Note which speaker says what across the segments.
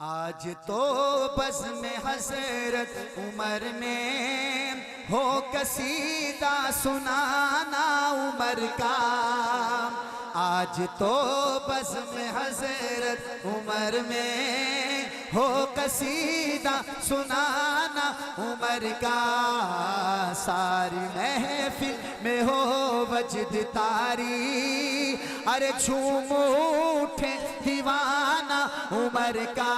Speaker 1: आज तो बस में हसरत उमर में हो कसीदा सुनाना उमर का। आज तो बस में हसरत उमर में हो कसीदा सुनाना उमर का। सारी महफिल में हो वजद तारी, अरे झूम उठे दीवाना उमर का।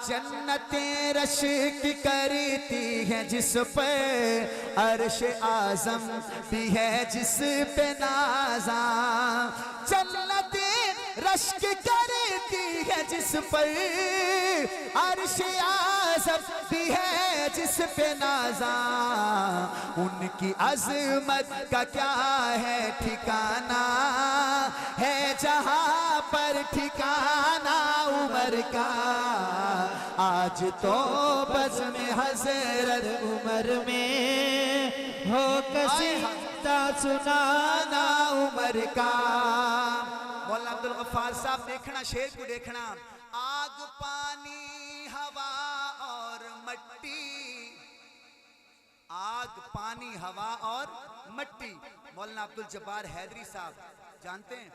Speaker 1: जन्नतें रश्क करती है जिस पर, अर्श आज़म भी है जिस पे नाज़ा। जन्नतें रश्क करती है जिस पर, अर्श आज़म भी है जिस पे नाज़ा। उनकी अज़मत का क्या है ठिकाना, है जहाँ पर ठिकाना उमर का। आज तो बस में हज़रत उमर में हो कसीदा सुनाना उमर का। मौलाना अब्दुल गफ्फार साहब देखना, शेर को देखना। आग पानी हवा और मट्टी, आग पानी हवा और मट्टी। मौलाना अब्दुल जब्बार हैदरी साहब जानते हैं,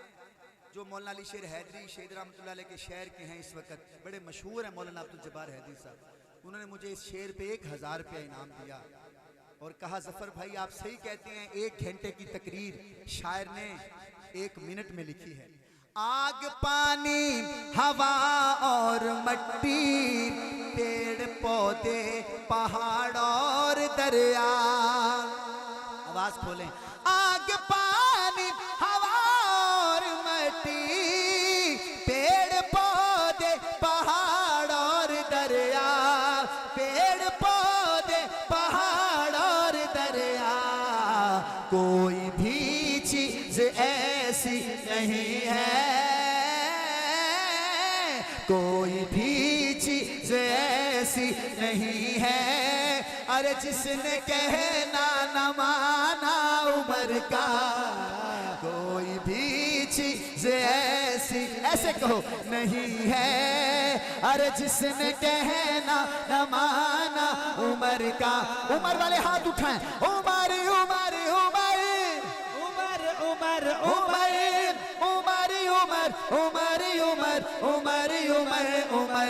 Speaker 1: जो मौलाना अली शेर हैदरी शेर रहमतुल्लाह अलैह के शेर के हैं, इस वक्त बड़े मशहूर हैं मौलाना अब्दुल जब्बार हैदरी साहब। उन्होंने मुझे इस शेर पे 1000 रुपया इनाम दिया और कहा जफर भाई आप सही कहते हैं, 1 घंटे की तकरीर शायर ने 1 मिनट में लिखी है। आग पानी हवा और मट्टी, पेड़ पौधे पहाड़ और दरिया। आवाज खोलें। आग पानी हवा और मट्टी, पेड़ पौधे पहाड़ और दरिया। पेड़ पौधे पहाड़ और दरिया, कोई भी चीज ऐसी नहीं है, कोई भी चीज ऐसी नहीं है, अरे जिसने कहना न माना उमर का। कोई भी चीज ऐसी, ऐसे कहो, नहीं है, अरे जिसने कहना न माना उमर का। उमर वाले हाथ उठाएं। उमर उमर उमर उमर उमर उमर उमर उमर उमर उमर उमर उमर उमर।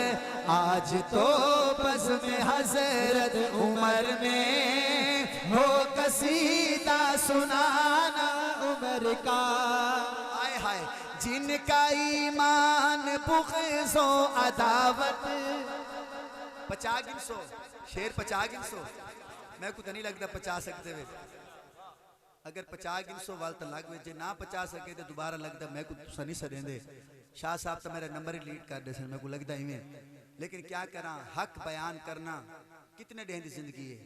Speaker 1: आज तो बस में हज़रत उमर में हो कसीदा सुनाना उमर का। आए हाय जिनका ईमान बुग़्ज़ो अदावत। 50 गिनसो शेर, 50 गिनसो। मैं को तो नहीं लगता 50 सकते वे। अगर 50 गिनसो वाल तो लग जे ना 50 सके तो दोबारा लगता मैं को सनी सरेंदे। शाह साहब तो मेरा नंबर ही लीड कर दे सन, मैं को लगता इवें। लेकिन क्या करा, हक बयान करना कितने डेंदी जिंदगी है,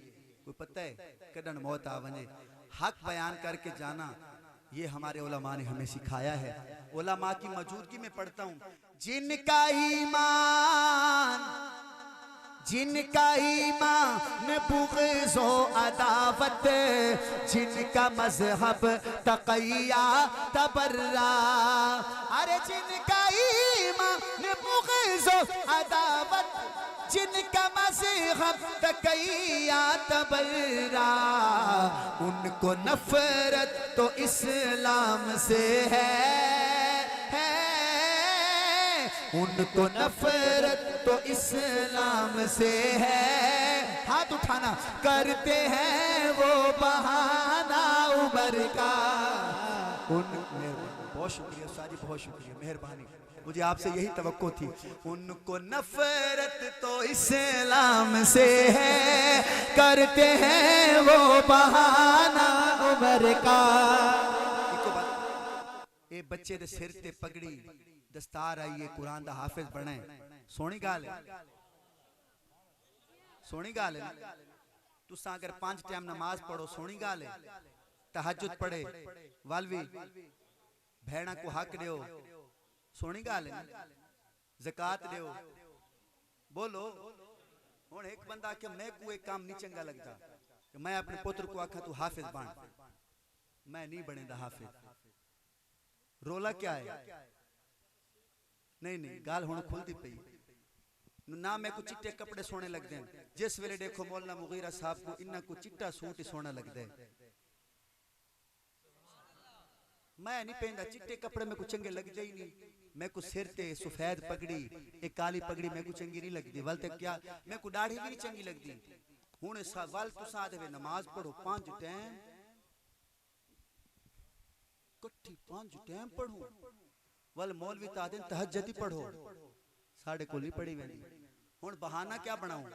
Speaker 1: कोई पता है कदन मौत आ वने। हक बयान करके जाना ये हमारे उलमा ने हमें सिखाया है। उलमा की मौजूदगी में पढ़ता हूँ। जिनका ईमान, जिनका ईमान बुग़्ज़ो अदावत, जिनका मज़हब तक़िया तबर्रा। अरे जिनका ईमान बुग़्ज़ो अदावत, जिनका मज़हब तक़िया तबर्रा। उनको नफ़रत तो इस्लाम से है, उनको नफरत तो इस्लाम से है। हाथ उठाना। करते हैं वो बहाना उमर का। बहुत शुक्रिया साजी, बहुत शुक्रिया, मेहरबानी। मुझे आपसे यही तवक्को थी। उनको नफरत तो इस्लाम से है, करते हैं वो बहाना उमर का। ए बच्चे दे सिर ते पगड़ी दस्तार आई है, कुरान दा हाफिज बने, सोहनी गाल है, सोहनी गाल है। तुसा अगर 5 टाइम नमाज पढ़ो सोहनी गाल है। तहज्जुद पढ़े, वालवी भेड़ा को हक दो, सोहनी गाल है। ज़कात दो, बोलो। हुण एक बंदा के मैं को एक काम नहीं चंगा लगता, मैं अपने पुत्र को आखा तू हाफिज बन, मैं नहीं बनेदा हाफिज। रोला क्या है? नहीं नहीं गाल हुण खुलती पई। ना मैं को चिट्टे कपड़े सोने लगते हैं। जिस वेले देखो मौलाना मुगीरा साहब को इन्ना को चिट्टा सूट ही सोना लगता है। मैं नहीं पहनता चिट्टे कपड़े, में को चंगे लग जाए नहीं। मैं को सिर ते सफेद पगड़ी, एक काली पगड़ी मैं को चंगी नहीं लगती। वल तक क्या मैं को दाढ़ी भी नहीं चंगी लगती। हुण वल तुसा आदे नमाज पढ़ो 5 टाइम कट्ठी 5 टाइम पढ़ो। वल मौलवी तादे तहज्जुद ही पढ़ो, साढ़े को नहीं पढ़ी वेंदी। हुण बहाना क्या बनाऊं?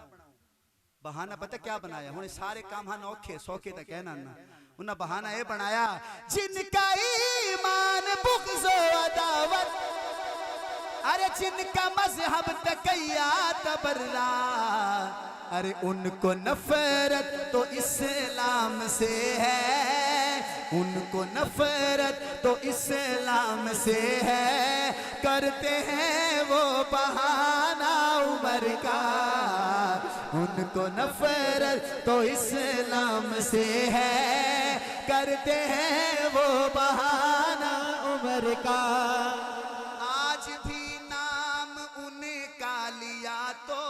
Speaker 1: बहाना पता क्या बनाया? हुण सारे काम हन औखे सौखे तक कहना ना, उन्हें बहाना ये बनाया जिनका ईमान बुग़्ज़ अदावत, अरे जिनका मजहब तकैया तबर्रा, अरे उनको नफरत तो इस्लाम से है, उनको नफरत तो इस्लाम से है। करते हैं वो बहाना उम्र का, उनको नफरत तो इस्लाम से है। करते हैं वो बहाना उम्र का। आज भी नाम उनका लिया तो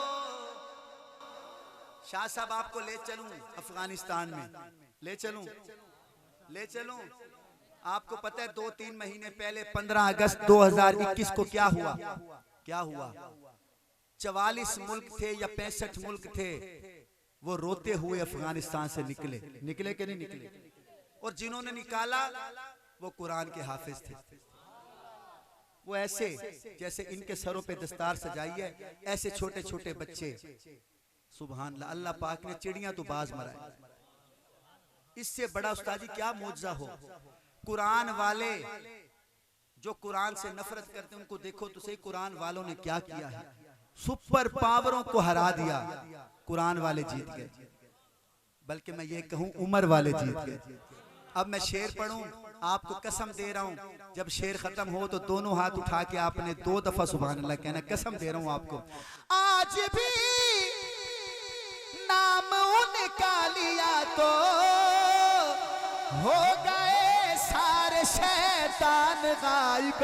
Speaker 1: शाह साहब आपको ले चलूं अफगानिस्तान में, ले चलूं। आपको पता है 2-3 महीने पहले 15 अगस्त 2021 को क्या हुआ? 44 मुल्क थे या 65 मुल्क थे, वो रोते हुए अफगानिस्तान से निकले कि नहीं निकले? और जिन्होंने निकाला वो कुरान के हाफिज थे। वो ऐसे जैसे इनके सरों पे दस्तार सजाई है, ऐसे छोटे छोटे बच्चे। सुभान अल्लाह, अल्लाह पाक ने चिड़ियां तो बाज मराई। इससे बड़ा उस्तादी क्या मौजज़ा हो? कुरान वाले जो कुरान से नफरत करते हैं उनको देखो तो सही, कुरान वालों ने क्या किया है। सुपर पावरों को हरा दिया, कुरान वाले जीत गए। बल्कि मैं ये कहूं उमर वाले जीत गए। अब मैं शेर पढ़ूं, आपको कसम दे रहा हूं, जब शेर खत्म हो तो दोनों हाथ उठा के आपने 2 दफा सुभान अल्लाह कहना। कसम दे रहा हूं आपको। आज भी नाम उनका लिया तो हो गए सारे शैतान गायब,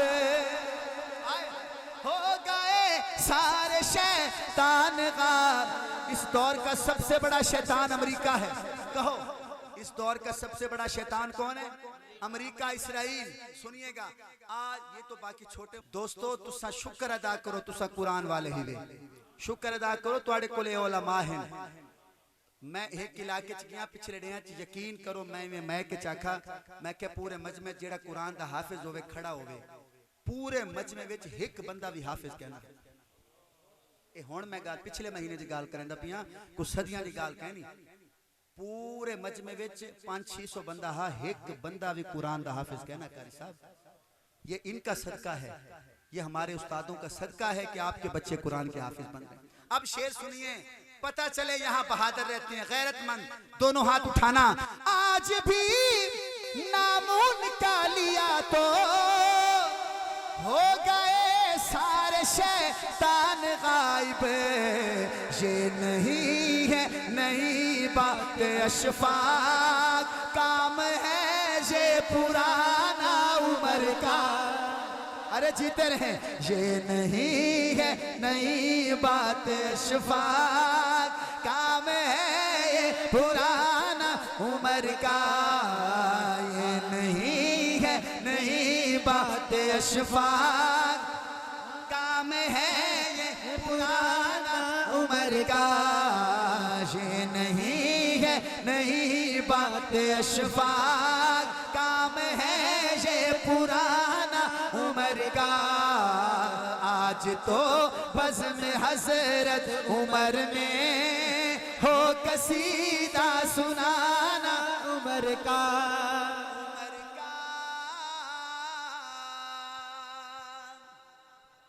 Speaker 1: हो गए सारे शैतान गायब। इस दौर का सबसे बड़ा शैतान अमेरिका है। कहो इस दौर का सबसे बड़ा शैतान कौन है? America, Israel. सुनिएगा आज ये तो बाकी छोटे दोस्तों, तुसा शुक्र अदा करो, तुसा कुरान वाले ही वे शुक्र अदा करो तुहाडे कोले उलमा हैं। मैं एक इलाके च गया पिछले दिनों च, यकीन करो मैं के चाखा, मैं क्या पूरे मजमे जेड़ा कुरान दा हाफिज होवे खड़ा होवे, पूरे मजमे विच एक बंदा भी हाफिज कहना। ए हुण मैं गल पिछले महीने दी गल करन दा पिया, कुछ सदियां दी गल कहनी। पूरे मजमे विच 500-600 बंदा हा, एक बंदा भी कुरान दा हाफिज कहना। कारी साहब ये इनका सदका है, ये हमारे उस्तादों का सदका है कि आपके बच्चे कुरान के हाफिज बन गए। अब शेर सुनिए, पता चले यहाँ बहादुर रहते हैं, गैरतमंद। दोनों हाथ उठाना। आज भी नाम उनका लिया तो हो गए सारे शैतान गायब। ये नहीं है नई बात अशफाक, काम है ये पुराना उम्र का। अरे जीते रहे। ये नहीं है नई बात शफाक, काम है ये पुराना उम्र का। ये नहीं है नई बात शफाक, काम है ये पुराना उम्र का। ये नहीं है नई बात शफाक, काम है ये पुराना उम्र का। आज तो बज़्म हज़रत उमर में हो कसीदा सुनाना उमर का।